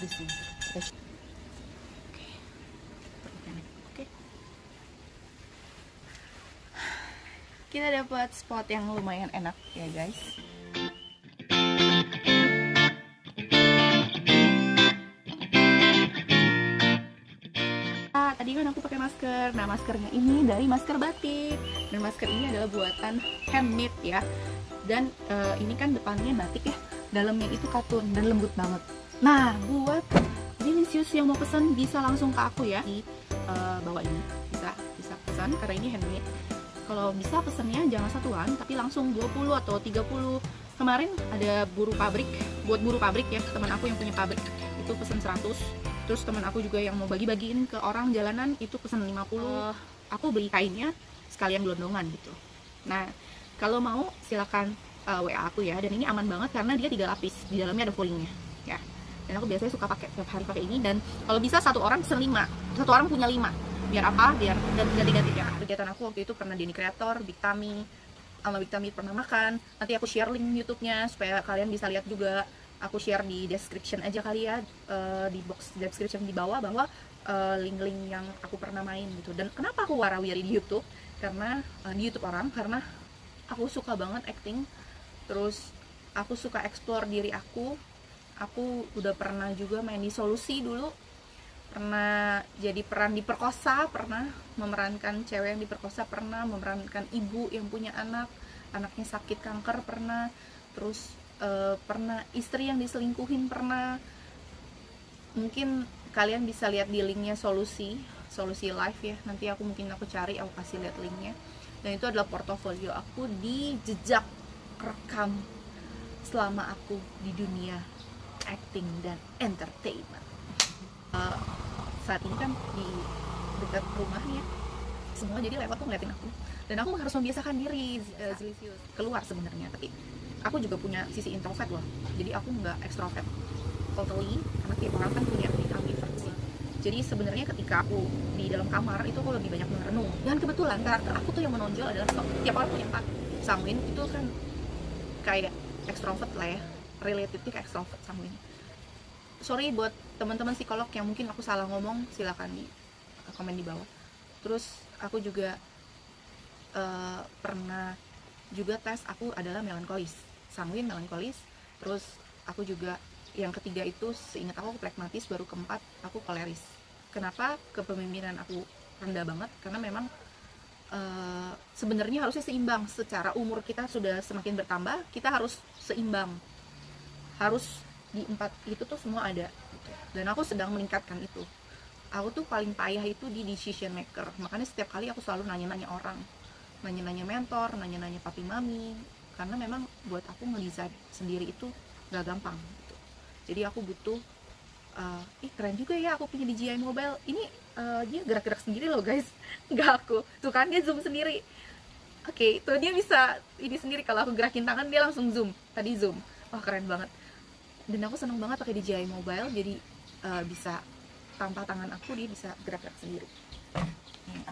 di sini. Oke. Kita dapat spot yang lumayan enak ya guys. Tadi kan aku pakai masker. Nah, maskernya ini dari masker batik. Dan masker ini adalah buatan handmade ya. Dan ini kan depannya batik ya, dalamnya itu katun dan lembut banget. Nah, buat Delicious yang mau pesan bisa langsung ke aku ya di bawah ini. Bisa pesan karena ini handmade. Kalau bisa pesannya jangan satuan, tapi langsung 20 atau 30. Kemarin ada buruh pabrik, buat buruh pabrik ya, teman aku yang punya pabrik itu pesan 100. Terus teman aku juga yang mau bagi-bagiin ke orang jalanan itu pesan 50. Aku beli kainnya sekalian gelondongan gitu. Nah, kalau mau silakan WA aku ya. Dan ini aman banget karena dia 3 lapis, di dalamnya ada foilingnya ya. Dan aku biasanya suka pakai tiap hari pakai ini. Dan kalau bisa satu orang pesen 5, satu orang punya 5. Biar apa? Biar ganti-ganti ya. Kegiatan aku waktu itu pernah Denny Creator, Big Tami, sama Big Tami pernah makan. Nanti aku share link YouTube-nya supaya kalian bisa lihat juga. Aku share di description aja kali ya, di box description di bawah, bahwa link-link yang aku pernah main gitu. Dan kenapa aku warawiri di YouTube? Karena di YouTube orang, karena aku suka banget acting. Terus aku suka explore diri aku. Aku udah pernah juga main di Solusi dulu, pernah jadi peran diperkosa, pernah memerankan cewek yang diperkosa, pernah memerankan ibu yang punya anaknya sakit kanker, pernah. Terus pernah istri yang diselingkuhin, pernah. Mungkin kalian bisa lihat di linknya Solusi live ya. Nanti aku cari, aku kasih lihat linknya. Dan itu adalah portofolio aku di jejak rekam selama aku di dunia acting dan entertainment. Saat ini kan di dekat rumahnya semua jadi lewat tuh ngeliatin aku. Dan aku harus membiasakan diri keluar sebenarnya, tapi aku juga punya sisi introvert loh. Jadi aku nggak ekstrovert totally, karena tiap orang kan punya ambivert. Jadi sebenarnya ketika aku di dalam kamar itu aku lebih banyak merenung. Dan kebetulan karakter aku tuh yang menonjol adalah tiap orang punya 4. Sanguin itu kan kayak ekstrovert lah ya, relatednya kayak ekstrovert sanguin. Sorry buat teman-teman psikolog yang mungkin aku salah ngomong, silakan di komen di bawah. Terus aku juga pernah juga tes, aku adalah melankolis, sanguin melankolis. Terus aku juga yang ketiga itu seingat aku plekmatis, baru keempat aku koleris. Kenapa kepemimpinan aku rendah banget? Karena memang sebenarnya harusnya seimbang. Secara umur kita sudah semakin bertambah, kita harus seimbang, harus di 4 itu tuh semua ada gitu. Dan aku sedang meningkatkan itu. Aku tuh paling payah itu di decision maker. Makanya setiap kali aku selalu nanya-nanya orang, nanya-nanya mentor, nanya-nanya papi mami, karena memang buat aku ngedesain sendiri itu gak gampang gitu. Jadi aku butuh keren juga ya aku punya DJI Mobile ini. Dia gerak-gerak sendiri loh guys, nggak aku tuh kan, dia zoom sendiri. Oke, itu dia bisa ini sendiri. Kalau aku gerakin tangan dia langsung zoom. Tadi zoom, wah keren banget. Dan aku seneng banget pakai DJI Mobile, jadi bisa tanpa tangan aku dia bisa gerak-gerak sendiri.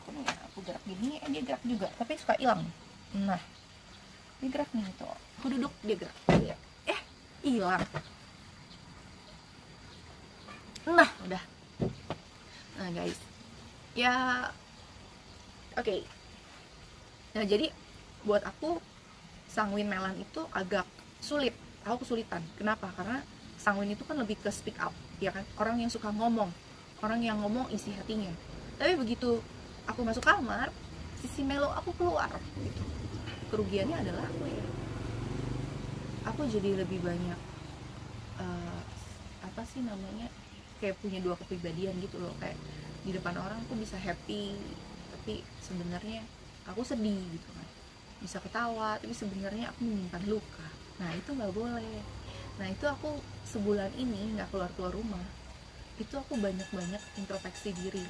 Aku gerak gini, dia gerak juga, tapi suka hilang. Nah, dia gerak nih tuh, aku duduk dia gerak, hilang. Nah, udah. Nah guys, ya oke. Nah jadi buat aku sanguin melan itu agak sulit, aku kesulitan. Kenapa? Karena sanguin itu kan lebih ke speak up, ya kan? Orang yang suka ngomong, orang yang ngomong isi hatinya. Tapi begitu aku masuk kamar, sisi melo aku keluar gitu. Kerugiannya adalah aku jadi lebih banyak kayak punya 2 kepribadian gitu loh. Kayak di depan orang aku bisa happy, tapi sebenarnya aku sedih gitu kan. Bisa ketawa, tapi sebenarnya aku menyimpan luka. Nah itu nggak boleh. Nah itu aku sebulan ini nggak keluar rumah, itu aku banyak introspeksi diri.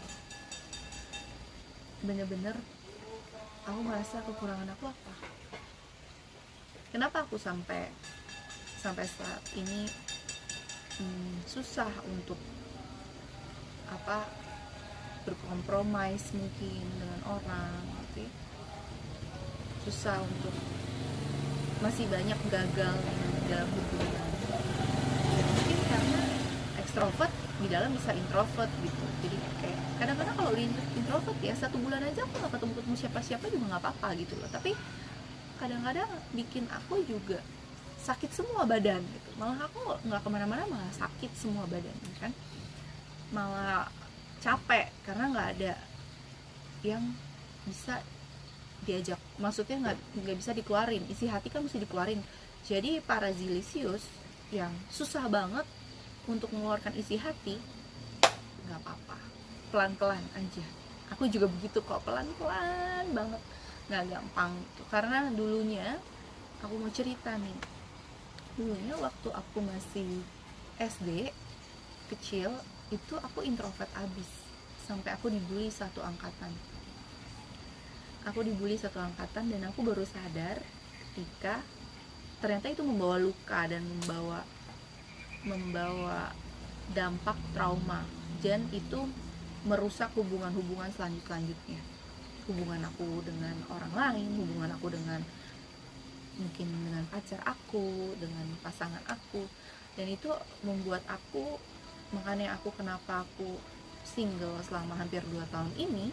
Bener-bener aku merasa kekurangan aku apa. Kenapa aku sampai saat ini susah untuk berkompromis mungkin dengan orang gitu. Susah untuk, masih banyak gagal dalam hubungan. Mungkin karena extrovert di dalam bisa introvert gitu. Jadi kayak kadang-kadang kalau introvert ya 1 bulan aja aku nggak ketemu siapa-siapa juga nggak apa-apa gitu loh, tapi kadang-kadang bikin aku juga sakit semua badan gitu, malah aku nggak kemana-mana malah sakit semua badan kan, malah capek karena nggak ada yang bisa diajak, maksudnya nggak bisa dikeluarin, isi hati kan mesti dikeluarin. Jadi para Zilisius yang susah banget untuk mengeluarkan isi hati, nggak apa-apa, pelan-pelan aja. Aku juga begitu kok, pelan-pelan banget, nggak gampang gitu. Karena dulunya aku mau cerita nih, dulunya waktu aku masih SD kecil itu aku introvert abis, sampai aku dibully satu angkatan. Dan aku baru sadar ketika ternyata itu membawa luka dan membawa dampak trauma, dan itu merusak hubungan-hubungan selanjutnya, hubungan aku dengan orang lain, hubungan aku dengan mungkin dengan pacar aku, dengan pasangan aku, dan itu membuat aku, makanya kenapa aku single selama hampir 2 tahun ini,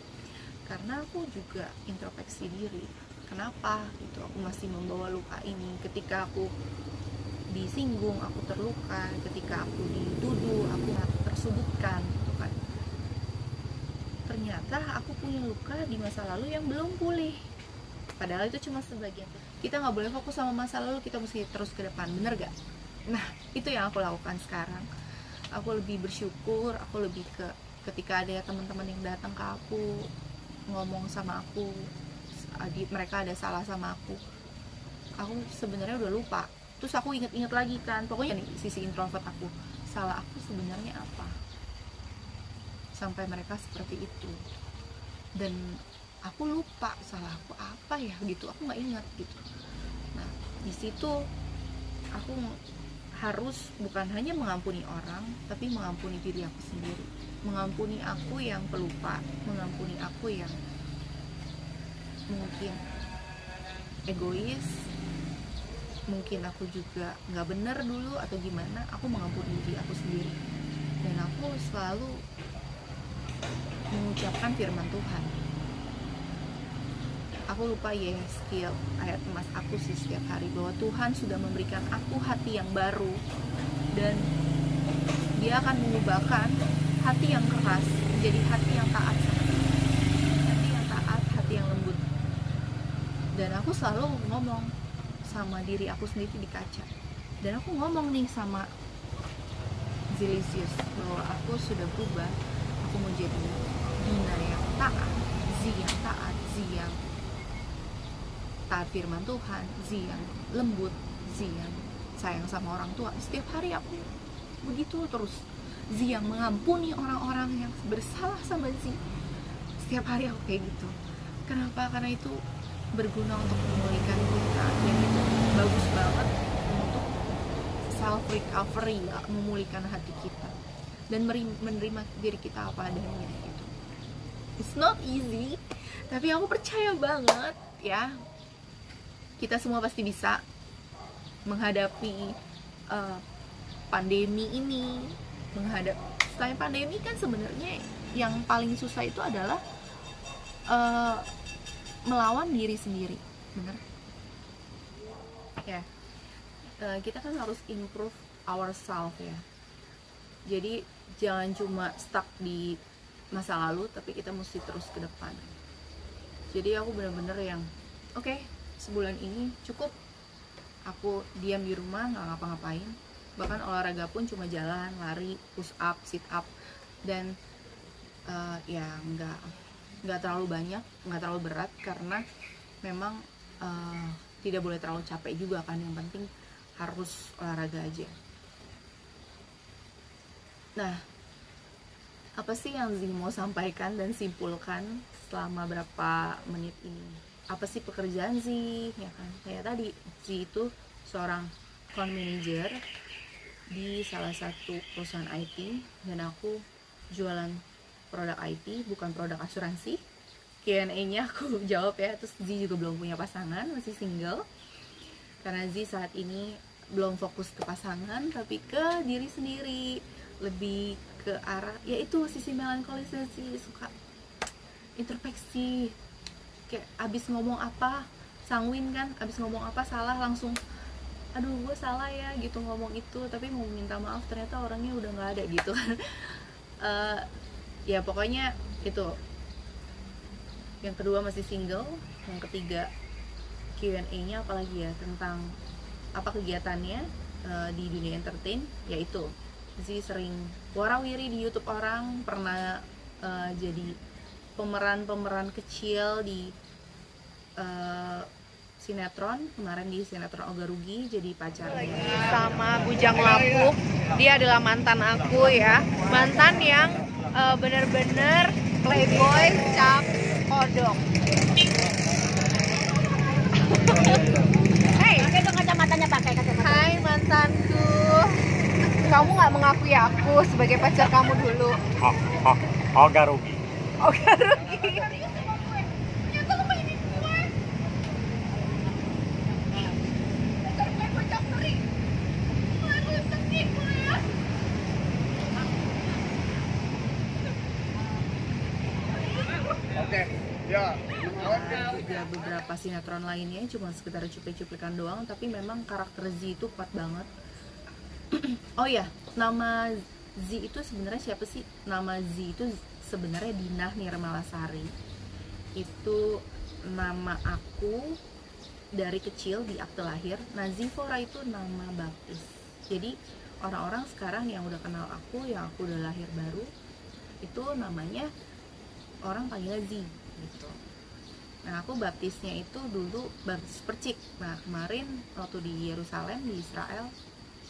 karena aku juga introspeksi diri. Kenapa gitu aku masih membawa luka ini? Ketika aku disinggung, aku terluka. Ketika aku dituduh, aku tersudutkan gitu kan. Ternyata aku punya luka di masa lalu yang belum pulih. Padahal itu cuma sebagian. Kita nggak boleh fokus sama masa lalu, kita mesti terus ke depan, bener gak? Nah, itu yang aku lakukan sekarang. Aku lebih bersyukur, aku lebih ke ketika ada teman-teman yang datang ke aku, ngomong sama aku, mereka ada salah sama aku sebenarnya udah lupa, terus aku inget-inget lagi kan, pokoknya nih sisi introvert aku, salah aku sebenarnya apa sampai mereka seperti itu, dan aku lupa salah aku apa ya gitu, aku nggak ingat gitu. Nah di situ aku harus bukan hanya mengampuni orang, tapi mengampuni diri aku sendiri, mengampuni aku yang pelupa, mengampuni aku yang mungkin egois, mungkin aku juga nggak bener dulu atau gimana. Aku mengampuni diri aku sendiri, dan aku selalu mengucapkan firman Tuhan. Aku lupa Yeskil ayat emas aku sih setiap hari, bahwa Tuhan sudah memberikan aku hati yang baru, dan Dia akan mengubahkan hati yang keras menjadi hati yang taat sama Dia, hati yang taat, hati yang lembut. Dan aku selalu ngomong sama diri aku sendiri di kaca, dan aku ngomong nih sama Zilisius bahwa aku sudah berubah, aku mau jadi Dina yang taat, Zi yang taat, Zi yang taat firman Tuhan, Zi yang lembut, Zi yang sayang sama orang tua. Setiap hari aku begitu terus, Zi yang mengampuni orang-orang yang bersalah sama Zi. Setiap hari aku kayak gitu. Kenapa? Karena itu berguna untuk memulihkan kita, dan itu bagus banget untuk self recovery, memulihkan hati kita dan menerima diri kita apa adanya gitu. It's not easy, tapi aku percaya banget ya, kita semua pasti bisa menghadapi pandemi ini. Selain pandemi kan sebenarnya yang paling susah itu adalah melawan diri sendiri, bener ya. Kita kan harus improve ourselves ya, jadi jangan cuma stuck di masa lalu, tapi kita mesti terus ke depan. Jadi aku bener-bener yang oke, sebulan ini cukup aku diam di rumah, nggak ngapa-ngapain, bahkan olahraga pun cuma jalan, lari, push up, sit up, dan ya nggak terlalu banyak, nggak terlalu berat, karena memang tidak boleh terlalu capek juga kan, yang penting harus olahraga aja. Nah, apa sih yang Zi mau sampaikan dan simpulkan selama berapa menit ini? Apa sih pekerjaan Zi, ya kan? Kayak tadi, Zi itu seorang account manager di salah satu perusahaan IT, dan aku jualan produk IT, bukan produk asuransi. Q&A-nya aku jawab ya. Terus Zi juga belum punya pasangan, masih single, karena Zi saat ini belum fokus ke pasangan, tapi ke diri sendiri, lebih ke arah ya itu sisi melankolisnya sih, suka introspeksi, kayak abis ngomong apa sanguin kan, abis ngomong apa salah langsung aduh gue salah ya gitu ngomong itu, tapi mau minta maaf ternyata orangnya udah nggak ada gitu kan. Ya pokoknya itu. Yang kedua masih single, yang ketiga Q&A-nya apalagi ya, tentang apa kegiatannya di dunia entertain, yaitu Zee sering warawiri di YouTube orang, pernah jadi pemeran kecil di sinetron, kemarin di sinetron Oga Rugi jadi pacarnya sama Bujang Lapuk. Dia adalah mantan aku ya, mantan yang bener-bener playboy cap kodok. Hey, pakai dong kacamatanya, pakai kacamata. Hai mantanku, kamu nggak mengakui aku sebagai pacar kamu dulu? Oga Rugi. Oga Rugi. Oke, ya. Juga beberapa sinetron lainnya cuma sekedar cuplik-cuplikan doang, tapi memang karakter Z itu kuat banget. Oh ya, nama Z itu sebenarnya siapa sih? Nama Z itu sebenarnya Dinah Nirmalasari. Itu nama aku dari kecil di akte lahir. Nah, Zivora itu nama baptis. Jadi orang-orang sekarang yang udah kenal aku, yang aku udah lahir baru, itu namanya orang panggilnya Z gitu. Nah, aku baptisnya itu dulu baptis percik. Nah, kemarin waktu di Yerusalem di Israel,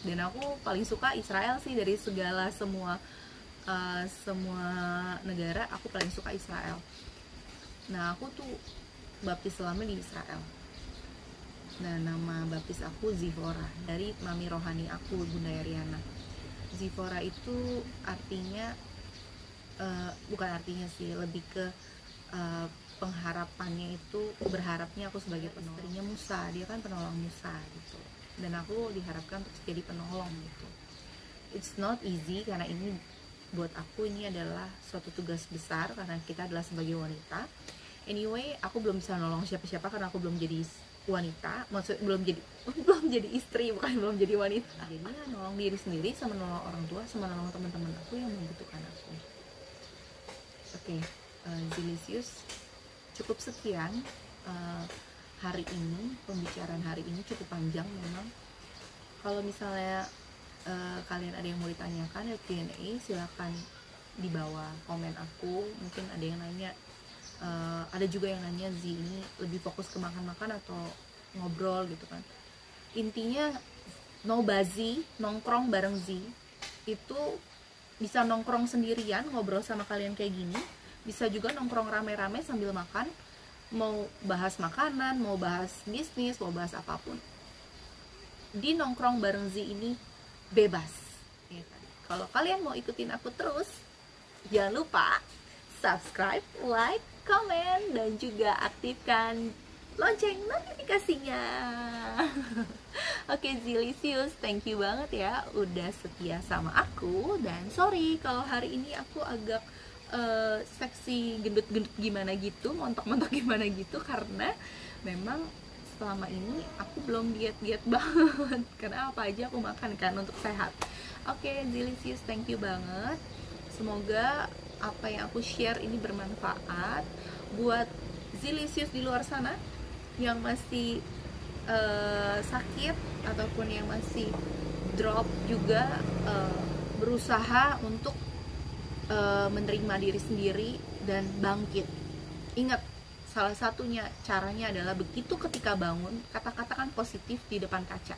dan aku paling suka Israel sih dari segala semua negara, aku paling suka Israel. Nah, aku tuh baptis selama di Israel. Nah, nama baptis aku Zivora dari mami rohani aku, Bunda Ariana. Zivora itu artinya bukan artinya sih, lebih ke pengharapannya itu, berharapnya aku sebagai penolongnya Musa, dia kan penolong Musa gitu, dan aku diharapkan untuk jadi penolong gitu. It's not easy karena ini buat aku ini adalah suatu tugas besar karena kita adalah sebagai wanita. Anyway, aku belum bisa nolong siapa-siapa karena aku belum jadi wanita, maksud belum jadi istri, bukan belum jadi wanita. Jadi ya, nolong diri sendiri sama nolong orang tua sama nolong teman-teman aku yang membutuhkan aku. Oke, Zilisius, cukup sekian hari ini, pembicaraan hari ini cukup panjang memang. Kalau misalnya kalian ada yang mau ditanyakan ya Q&A, silakan di bawah komen aku. Mungkin ada yang nanya, ada juga yang nanya Z ini lebih fokus ke makan-makan atau ngobrol gitu kan. Intinya no bazi, nongkrong bareng Z itu bisa nongkrong sendirian ngobrol sama kalian kayak gini, bisa juga nongkrong rame-rame sambil makan, mau bahas makanan, mau bahas bisnis, mau bahas apapun. Di nongkrong bareng Z ini bebas ya, kalau kalian mau ikutin aku terus, jangan lupa subscribe, like, komen, dan juga aktifkan lonceng notifikasinya. Oke, Zilisius, thank you banget ya udah setia sama aku. Dan sorry kalau hari ini aku agak seksi gendut-gendut gimana gitu, montok-montok gimana gitu, karena memang selama ini aku belum diet banget karena apa aja aku makan kan untuk sehat. Oke, Zilisius, thank you banget. Semoga apa yang aku share ini bermanfaat buat Zilisius di luar sana yang masih sakit ataupun yang masih drop juga, berusaha untuk menerima diri sendiri dan bangkit. Ingat, salah satunya caranya adalah begitu ketika bangun, kata-katakan positif di depan kaca.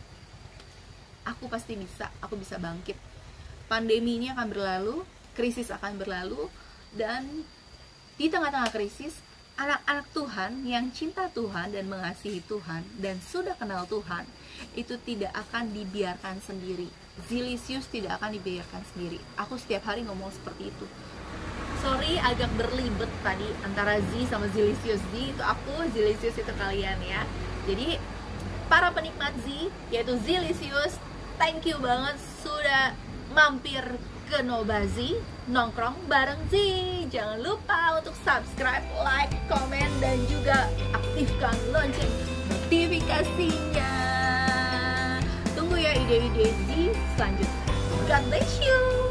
Aku pasti bisa, aku bisa bangkit. Pandemi ini akan berlalu, krisis akan berlalu, dan di tengah-tengah krisis, anak-anak Tuhan yang cinta Tuhan dan mengasihi Tuhan dan sudah kenal Tuhan itu tidak akan dibiarkan sendiri. Zilisius tidak akan dibiarkan sendiri. Aku setiap hari ngomong seperti itu. Sorry agak berlibet tadi antara Z sama Zilisius. Z itu aku, Zilisius itu kalian ya. Jadi para penikmat Z, yaitu Zilisius, thank you banget sudah mampir Genobazi nongkrong bareng Z. Jangan lupa untuk subscribe, like, komen, dan juga aktifkan lonceng notifikasinya. Tunggu ya ide-ide Z selanjutnya. God bless you.